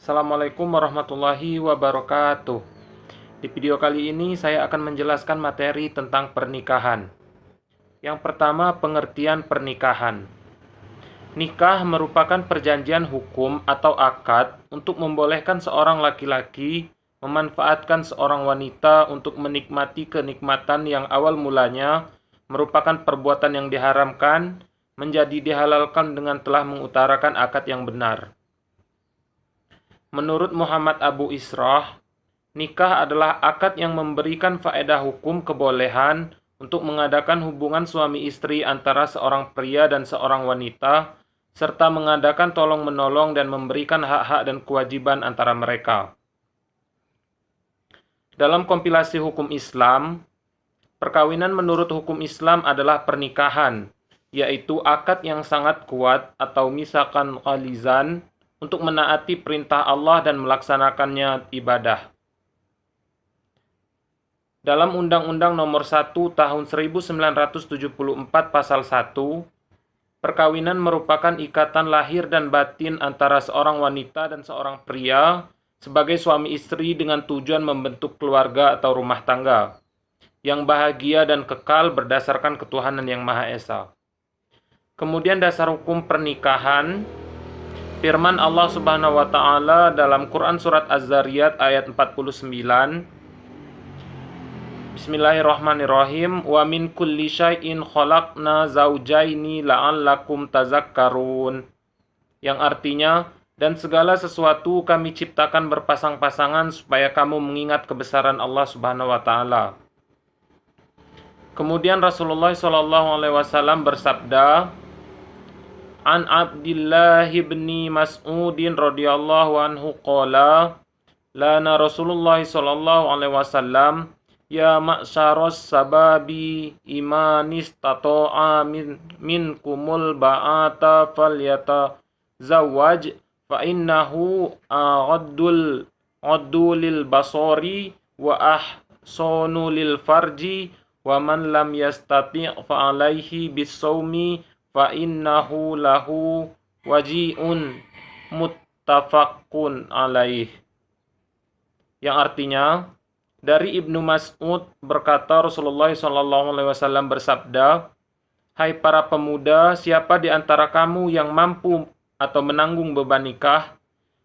Assalamualaikum warahmatullahi wabarakatuh. Di video kali ini saya akan menjelaskan materi tentang pernikahan. Yang pertama, pengertian pernikahan. Nikah merupakan perjanjian hukum atau akad untuk membolehkan seorang laki-laki memanfaatkan seorang wanita untuk menikmati kenikmatan yang awal mulanya merupakan perbuatan yang diharamkan menjadi dihalalkan dengan telah mengutarakan akad yang benar. Menurut Muhammad Abu Israh, nikah adalah akad yang memberikan faedah hukum kebolehan untuk mengadakan hubungan suami istri antara seorang pria dan seorang wanita, serta mengadakan tolong-menolong dan memberikan hak-hak dan kewajiban antara mereka. Dalam kompilasi hukum Islam, perkawinan menurut hukum Islam adalah pernikahan, yaitu akad yang sangat kuat atau misalkan ghalizan, untuk menaati perintah Allah dan melaksanakannya ibadah. Dalam Undang-Undang Nomor 1 Tahun 1974 Pasal 1, perkawinan merupakan ikatan lahir dan batin antara seorang wanita dan seorang pria sebagai suami istri dengan tujuan membentuk keluarga atau rumah tangga yang bahagia dan kekal berdasarkan ketuhanan yang Maha Esa. Kemudian dasar hukum pernikahan, firman Allah Subhanahu wa taala dalam Quran surat Az-Zariyat ayat 49. Bismillahirrahmanirrahim. Wa min kulli syai'in khalaqna zaujaini la'allakum tazakkarun. Yang artinya, dan segala sesuatu kami ciptakan berpasang-pasangan supaya kamu mengingat kebesaran Allah Subhanahu wa taala. Kemudian Rasulullah SAW bersabda, An Abdillah bin Mas'udin radhiyallahu anhu qala lana Rasulullah sallallahu alaihi wasallam ya ma'syaros sababi imanis tato'a minkumul ba'ata falyatazawwaj fa innahu aghaddu lil basari wa ahsanu lil farji wa man lam yastati' fa alaihi bisawmi fa innahu lahu waji'un muttafaqun alaih. Yang artinya, dari Ibnu Mas'ud berkata Rasulullah SAW bersabda, hai para pemuda, siapa di antara kamu yang mampu atau menanggung beban nikah,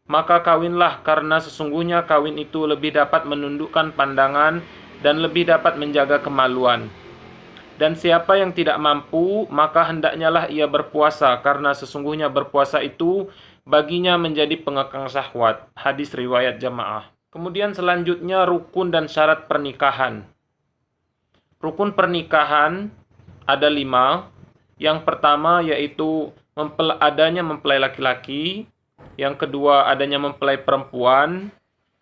maka kawinlah, karena sesungguhnya kawin itu lebih dapat menundukkan pandangan dan lebih dapat menjaga kemaluan. Dan siapa yang tidak mampu, maka hendaknyalah ia berpuasa, karena sesungguhnya berpuasa itu baginya menjadi pengekang syahwat. Hadis riwayat jamaah. Kemudian selanjutnya rukun dan syarat pernikahan. Rukun pernikahan ada 5. Yang pertama yaitu adanya mempelai laki-laki. Yang kedua adanya mempelai perempuan.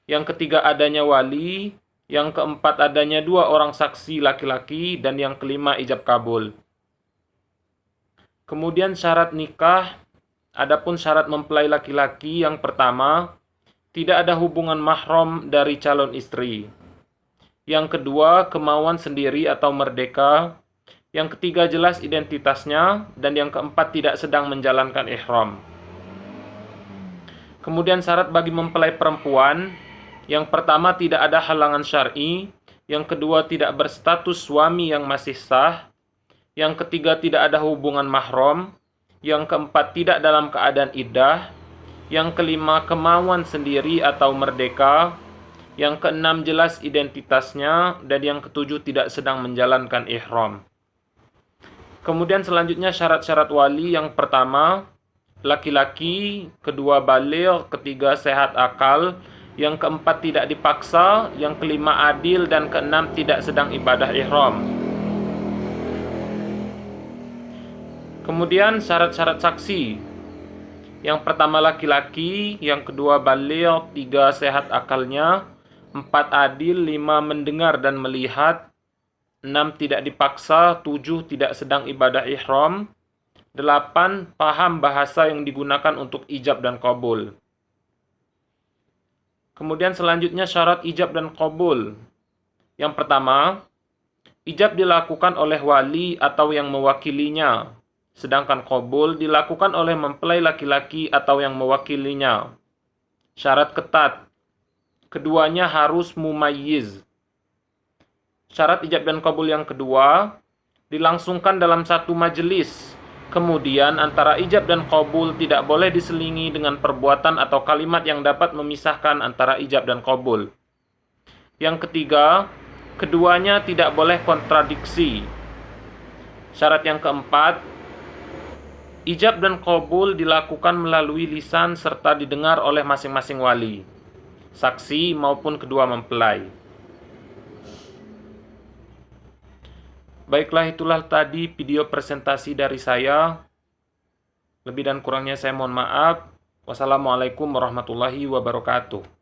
Yang ketiga adanya wali. Yang keempat adanya 2 orang saksi laki-laki, dan yang kelima ijab kabul. Kemudian syarat nikah, adapun syarat mempelai laki-laki yang pertama, tidak ada hubungan mahram dari calon istri. Yang kedua, kemauan sendiri atau merdeka. Yang ketiga, jelas identitasnya, dan yang keempat tidak sedang menjalankan ihram. Kemudian syarat bagi mempelai perempuan, yang pertama tidak ada halangan syar'i, yang kedua tidak berstatus suami yang masih sah, yang ketiga tidak ada hubungan mahram, yang keempat tidak dalam keadaan iddah, yang kelima kemauan sendiri atau merdeka, yang keenam jelas identitasnya, dan yang ketujuh tidak sedang menjalankan ihram. Kemudian selanjutnya syarat-syarat wali, yang pertama laki-laki, kedua baligh, ketiga sehat akal, yang keempat tidak dipaksa, yang kelima adil, dan keenam tidak sedang ibadah ihram. Kemudian syarat-syarat saksi. Yang pertama laki-laki, yang kedua baligh, 3 sehat akalnya, 4 adil, 5 mendengar dan melihat, 6 tidak dipaksa, 7 tidak sedang ibadah ihram, 8 paham bahasa yang digunakan untuk ijab dan qabul. Kemudian selanjutnya syarat ijab dan qabul. Yang pertama, ijab dilakukan oleh wali atau yang mewakilinya, sedangkan qabul dilakukan oleh mempelai laki-laki atau yang mewakilinya. Syarat ketat. Keduanya harus mumayyiz. Syarat ijab dan qabul yang kedua, dilangsungkan dalam satu majelis. Kemudian antara ijab dan qabul tidak boleh diselingi dengan perbuatan atau kalimat yang dapat memisahkan antara ijab dan qabul. Yang ketiga, keduanya tidak boleh kontradiksi. Syarat yang keempat, ijab dan qabul dilakukan melalui lisan serta didengar oleh masing-masing wali, saksi maupun kedua mempelai. Baiklah, itulah tadi video presentasi dari saya. Lebih dan kurangnya saya mohon maaf. Wassalamualaikum warahmatullahi wabarakatuh.